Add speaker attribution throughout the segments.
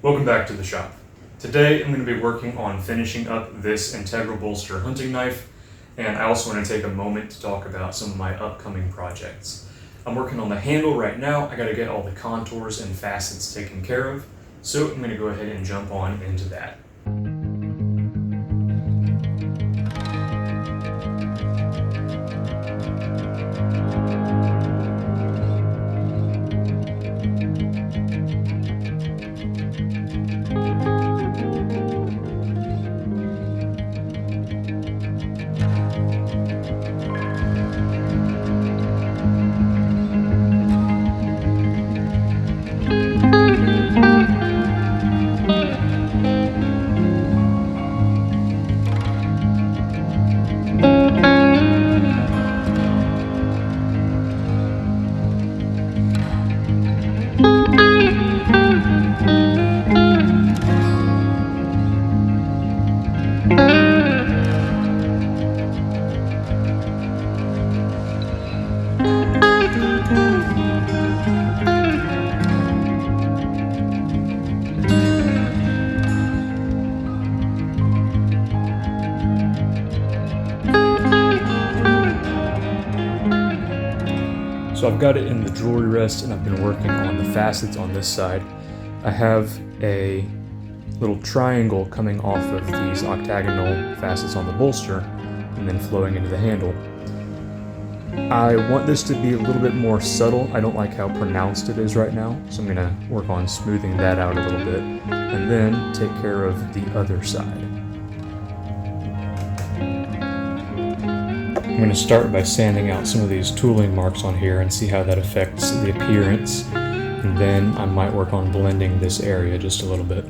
Speaker 1: Welcome back to the shop. Today I'm going to be working on finishing up this integral bolster hunting knife, and I also want to take a moment to talk about some of my upcoming projects. I'm working on the handle right now. I got to get all the contours and facets taken care of, so I'm going to go ahead and jump on into that. So I've got it in the jewelry rest and I've been working on the facets on this side. I have a little triangle coming off of these octagonal facets on the bolster and then flowing into the handle. I want this to be a little bit more subtle. I don't like how pronounced it is right now, so I'm going to work on smoothing that out a little bit and then take care of the other side. I'm going to start by sanding out some of these tooling marks on here and see how that affects the appearance, and then I might work on blending this area just a little bit.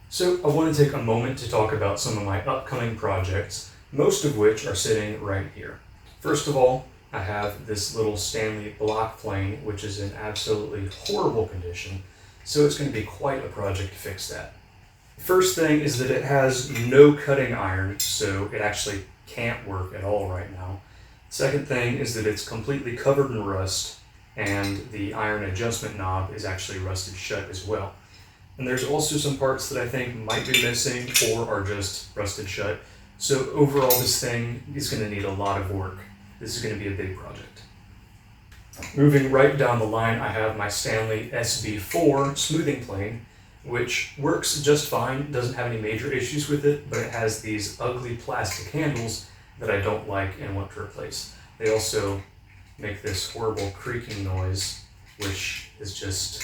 Speaker 1: So I want to take a moment to talk about some of my upcoming projects, most of which are sitting right here. First of all, I have this little Stanley block plane, which is in absolutely horrible condition, so it's going to be quite a project to fix that. First thing is that it has no cutting iron, so it actually can't work at all right now. Second thing is that it's completely covered in rust, and the iron adjustment knob is actually rusted shut as well. And there's also some parts that I think might be missing or are just rusted shut. So overall, this thing is going to need a lot of work. This is going to be a big project. Moving right down the line, I have my Stanley SB4 smoothing plane, which works just fine, doesn't have any major issues with it, but it has these ugly plastic handles that I don't like and want to replace. They also make this horrible creaking noise, which is just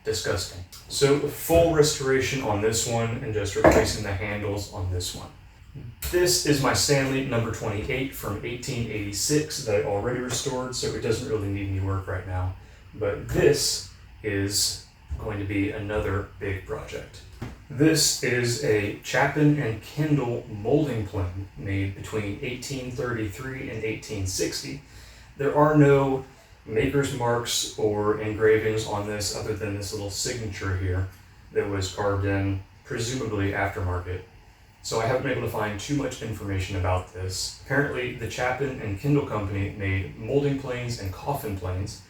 Speaker 1: disgusting. So full restoration on this one and just replacing the handles on this one. This is my Stanley number 28 from 1886 that I already restored, so it doesn't really need any work right now. But this is going to be another big project. This is a Chapin and Kendall molding plane made between 1833 and 1860. There are no maker's marks or engravings on this other than this little signature here that was carved in, presumably aftermarket. So I haven't been able to find too much information about this. Apparently the Chapin and Kendall company made molding planes and coffin planes,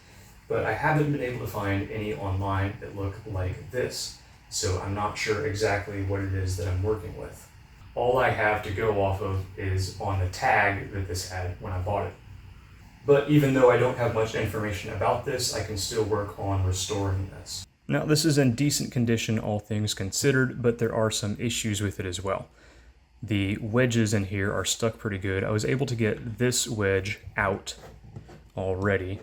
Speaker 1: but I haven't been able to find any online that look like this. So I'm not sure exactly what it is that I'm working with. All I have to go off of is on the tag that this had when I bought it. But even though I don't have much information about this, I can still work on restoring this. Now this is in decent condition, all things considered, but there are some issues with it as well. The wedges in here are stuck pretty good. I was able to get this wedge out already,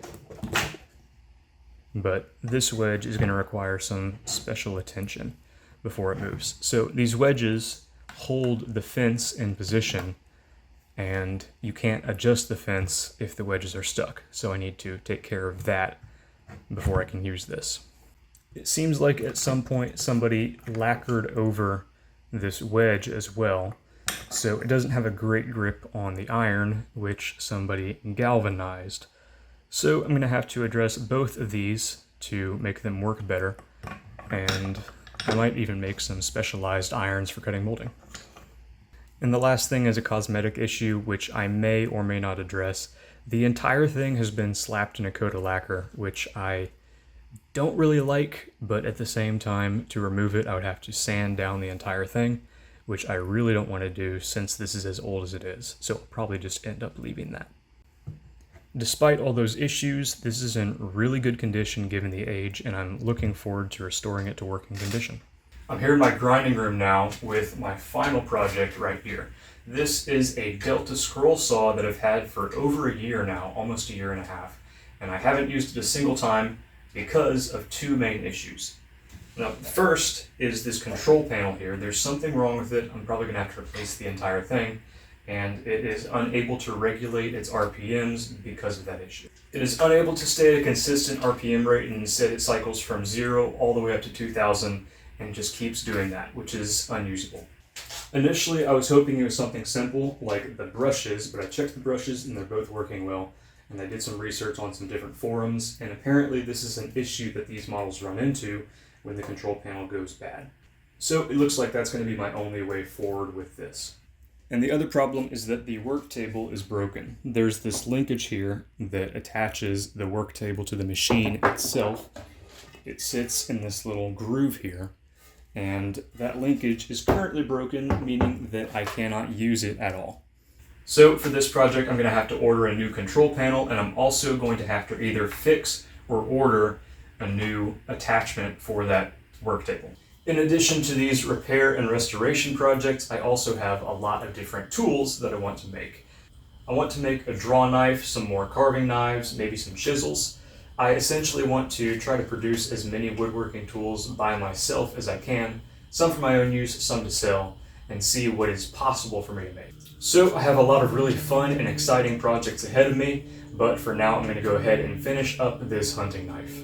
Speaker 1: but this wedge is going to require some special attention before it moves. So these wedges hold the fence in position, and you can't adjust the fence if the wedges are stuck. So I need to take care of that before I can use this. It seems like at some point somebody lacquered over this wedge as well, so it doesn't have a great grip on the iron, which somebody galvanized. So I'm going to have to address both of these to make them work better, and I might even make some specialized irons for cutting molding. And the last thing is a cosmetic issue, which I may or may not address. The entire thing has been slapped in a coat of lacquer, which I don't really like, but at the same time, to remove it, I would have to sand down the entire thing, which I really don't want to do since this is as old as it is, so I'll probably just end up leaving that. Despite all those issues, this is in really good condition given the age, and I'm looking forward to restoring it to working condition. I'm here in my grinding room now with my final project right here. This is a Delta scroll saw that I've had for over a year now, almost a year and a half, and I haven't used it a single time because of two main issues. Now, first is this control panel here. There's something wrong with it. I'm probably going to have to replace the entire thing, and it is unable to regulate its RPMs because of that issue. It is unable to stay at a consistent RPM rate, and instead it cycles from 0 all the way up to 2,000 and just keeps doing that, which is unusable. Initially, I was hoping it was something simple like the brushes, but I checked the brushes and they're both working well. And I did some research on some different forums, and apparently this is an issue that these models run into when the control panel goes bad. So it looks like that's going to be my only way forward with this. And the other problem is that the work table is broken. There's this linkage here that attaches the work table to the machine itself. It sits in this little groove here, and that linkage is currently broken, meaning that I cannot use it at all. So for this project, I'm going to have to order a new control panel, and I'm also going to have to either fix or order a new attachment for that work table. In addition to these repair and restoration projects, I also have a lot of different tools that I want to make. I want to make a draw knife, some more carving knives, maybe some chisels. I essentially want to try to produce as many woodworking tools by myself as I can, some for my own use, some to sell, and see what is possible for me to make. So I have a lot of really fun and exciting projects ahead of me, but for now I'm going to go ahead and finish up this hunting knife.